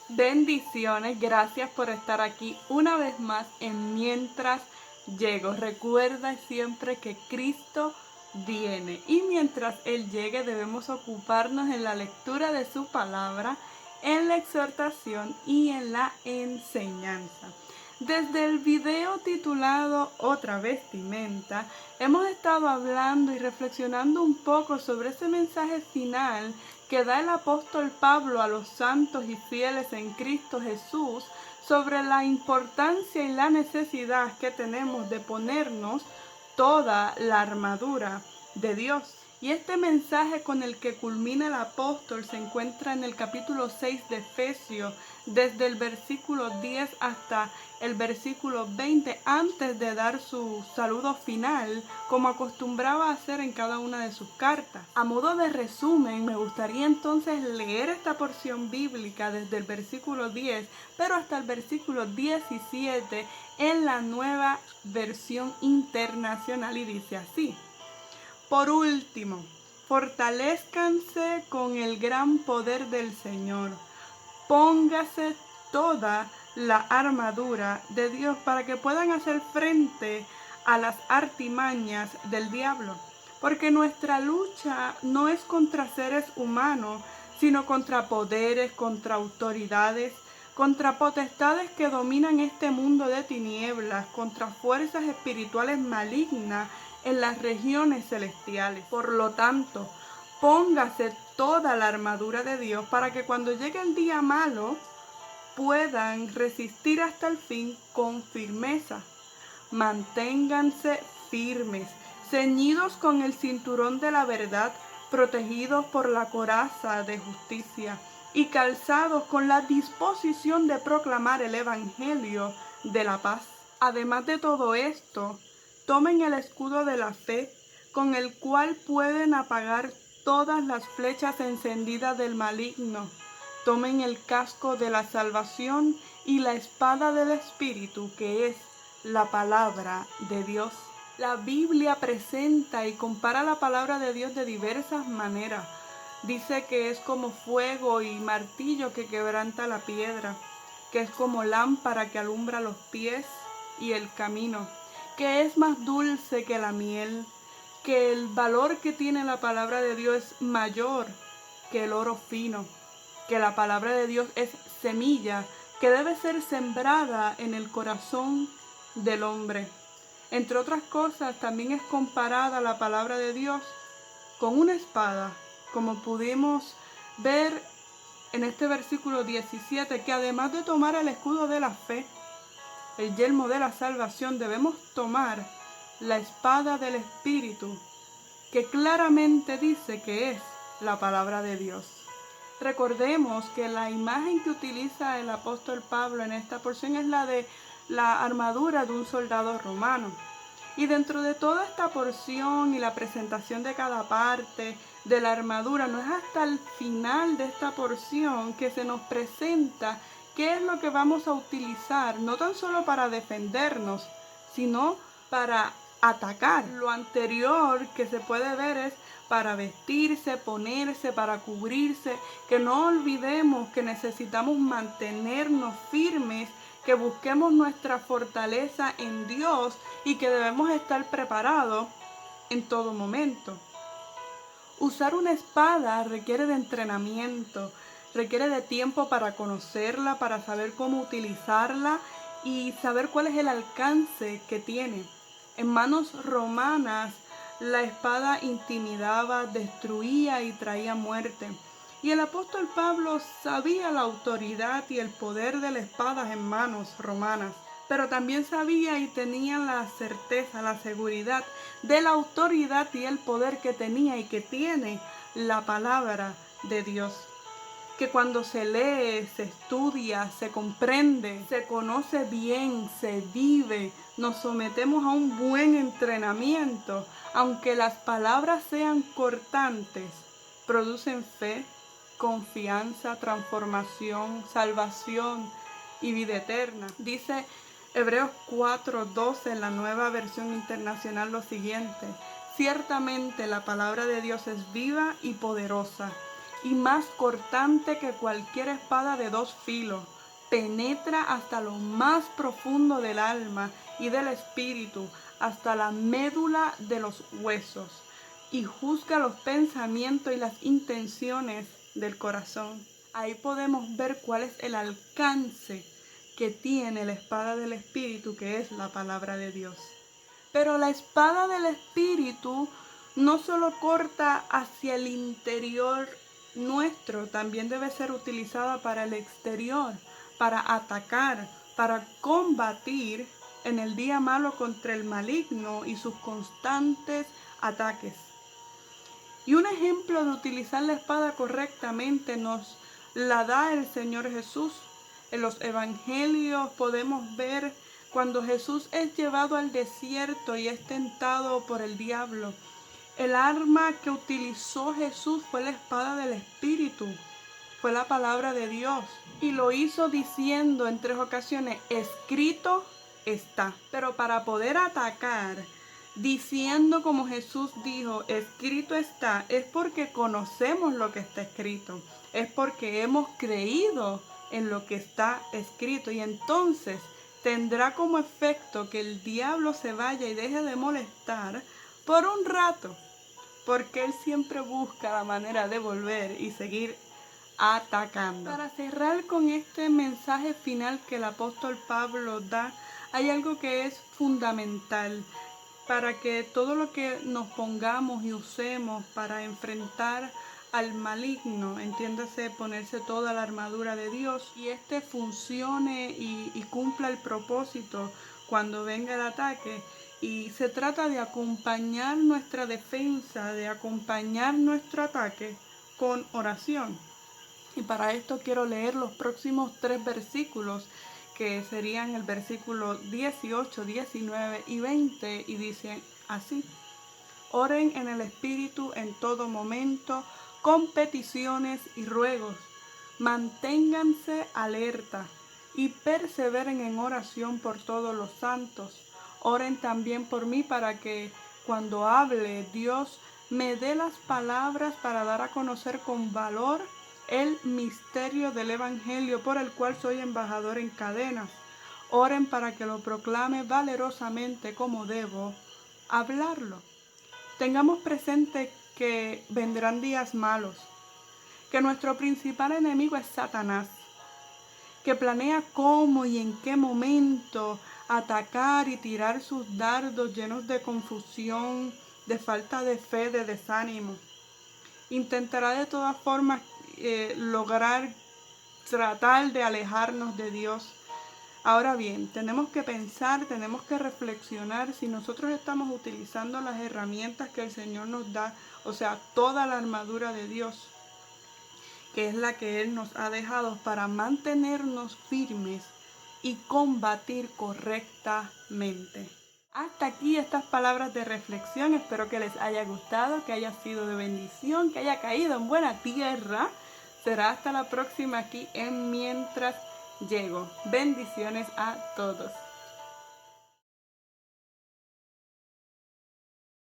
Bendiciones, gracias por estar aquí una vez más en Mientras Llego. Recuerda siempre que Cristo viene y mientras Él llegue debemos ocuparnos en la lectura de su palabra, en la exhortación y en la enseñanza. Desde el video titulado Otra vestimenta, hemos estado hablando y reflexionando un poco sobre ese mensaje final que da el apóstol Pablo a los santos y fieles en Cristo Jesús sobre la importancia y la necesidad que tenemos de ponernos toda la armadura de Dios. Y este mensaje con el que culmina el apóstol se encuentra en el capítulo 6 de Efesios, desde el versículo 10 hasta el versículo 20, antes de dar su saludo final, como acostumbraba a hacer en cada una de sus cartas. A modo de resumen, me gustaría entonces leer esta porción bíblica desde el versículo 10, pero hasta el versículo 17 en la Nueva Versión Internacional, y dice así: por último, fortalezcanse con el gran poder del Señor. Póngase toda la armadura de Dios para que puedan hacer frente a las artimañas del diablo. Porque nuestra lucha no es contra seres humanos, sino contra poderes, contra autoridades, contra potestades que dominan este mundo de tinieblas, contra fuerzas espirituales malignas en las regiones celestiales. Por lo tanto, póngase toda la armadura de Dios para que cuando llegue el día malo puedan resistir hasta el fin con firmeza. Manténganse firmes, ceñidos con el cinturón de la verdad, protegidos por la coraza de justicia y calzados con la disposición de proclamar el evangelio de la paz. Además de todo esto, tomen el escudo de la fe, con el cual pueden apagar todas las flechas encendidas del maligno. Tomen el casco de la salvación y la espada del Espíritu, que es la palabra de Dios. La Biblia presenta y compara la palabra de Dios de diversas maneras. Dice que es como fuego y martillo que quebranta la piedra, que es como lámpara que alumbra los pies y el camino, que es más dulce que la miel, que el valor que tiene la palabra de Dios es mayor que el oro fino, que la palabra de Dios es semilla que debe ser sembrada en el corazón del hombre. Entre otras cosas, también es comparada la palabra de Dios con una espada, como pudimos ver en este versículo 17, que además de tomar el escudo de la fe, el yelmo de la salvación, debemos tomar la espada del Espíritu, que claramente dice que es la palabra de Dios. Recordemos que la imagen que utiliza el apóstol Pablo en esta porción es la de la armadura de un soldado romano. Y dentro de toda esta porción y la presentación de cada parte de la armadura, no es hasta el final de esta porción que se nos presenta qué es lo que vamos a utilizar, no tan solo para defendernos, sino para atacar. Lo anterior que se puede ver es para vestirse, ponerse, para cubrirse, que no olvidemos que necesitamos mantenernos firmes, que busquemos nuestra fortaleza en Dios y que debemos estar preparados en todo momento. Usar una espada requiere de entrenamiento, requiere de tiempo para conocerla, para saber cómo utilizarla y saber cuál es el alcance que tiene. En manos romanas, la espada intimidaba, destruía y traía muerte. Y el apóstol Pablo sabía la autoridad y el poder de la espada en manos romanas, pero también sabía y tenía la certeza, la seguridad de la autoridad y el poder que tenía y que tiene la palabra de Dios. Que cuando se lee, se estudia, se comprende, se conoce bien, se vive, nos sometemos a un buen entrenamiento, aunque las palabras sean cortantes, producen fe, confianza, transformación, salvación y vida eterna. Dice Hebreos 4:12 en la Nueva Versión Internacional lo siguiente: ciertamente la palabra de Dios es viva y poderosa, y más cortante que cualquier espada de 2 filos. Penetra hasta lo más profundo del alma y del espíritu, hasta la médula de los huesos, y juzga los pensamientos y las intenciones del corazón. Ahí podemos ver cuál es el alcance que tiene la espada del espíritu, que es la palabra de Dios. Pero la espada del espíritu no solo corta hacia el interior nuestro, también debe ser utilizada para el exterior, para atacar, para combatir en el día malo contra el maligno y sus constantes ataques. Y un ejemplo de utilizar la espada correctamente nos la da el Señor Jesús. En los evangelios podemos ver cuando Jesús es llevado al desierto y es tentado por el diablo. El arma que utilizó Jesús fue la espada del Espíritu, fue la palabra de Dios. Y lo hizo diciendo en 3 ocasiones, escrito está. Pero para poder atacar, diciendo como Jesús dijo, escrito está, es porque conocemos lo que está escrito, es porque hemos creído en lo que está escrito, y entonces tendrá como efecto que el diablo se vaya y deje de molestar por un rato, porque él siempre busca la manera de volver y seguir atacando. Para cerrar con este mensaje final que el apóstol Pablo da, hay algo que es fundamental para que todo lo que nos pongamos y usemos para enfrentar al maligno, entiéndase, ponerse toda la armadura de Dios, y este funcione y cumpla el propósito cuando venga el ataque. Y se trata de acompañar nuestra defensa, de acompañar nuestro ataque con oración. Y para esto quiero leer los próximos 3 versículos, que serían el versículo 18, 19 y 20, y dicen así: oren en el Espíritu en todo momento, con peticiones y ruegos. Manténganse alerta y perseveren en oración por todos los santos. Oren también por mí para que cuando hable Dios me dé las palabras para dar a conocer con valor el misterio del Evangelio por el cual soy embajador en cadenas. Oren para que lo proclame valerosamente como debo hablarlo. Tengamos presente que vendrán días malos, que nuestro principal enemigo es Satanás, que planea cómo y en qué momento atacar y tirar sus dardos llenos de confusión, de falta de fe, de desánimo. Intentará de todas formas lograr tratar de alejarnos de Dios. Ahora bien, tenemos que pensar, tenemos que reflexionar si nosotros estamos utilizando las herramientas que el Señor nos da, o sea, toda la armadura de Dios, que es la que Él nos ha dejado para mantenernos firmes y combatir correctamente. Hasta aquí estas palabras de reflexión, espero que les haya gustado, que haya sido de bendición, que haya caído en buena tierra. Será hasta la próxima aquí en Mientras Llego. Bendiciones a todos.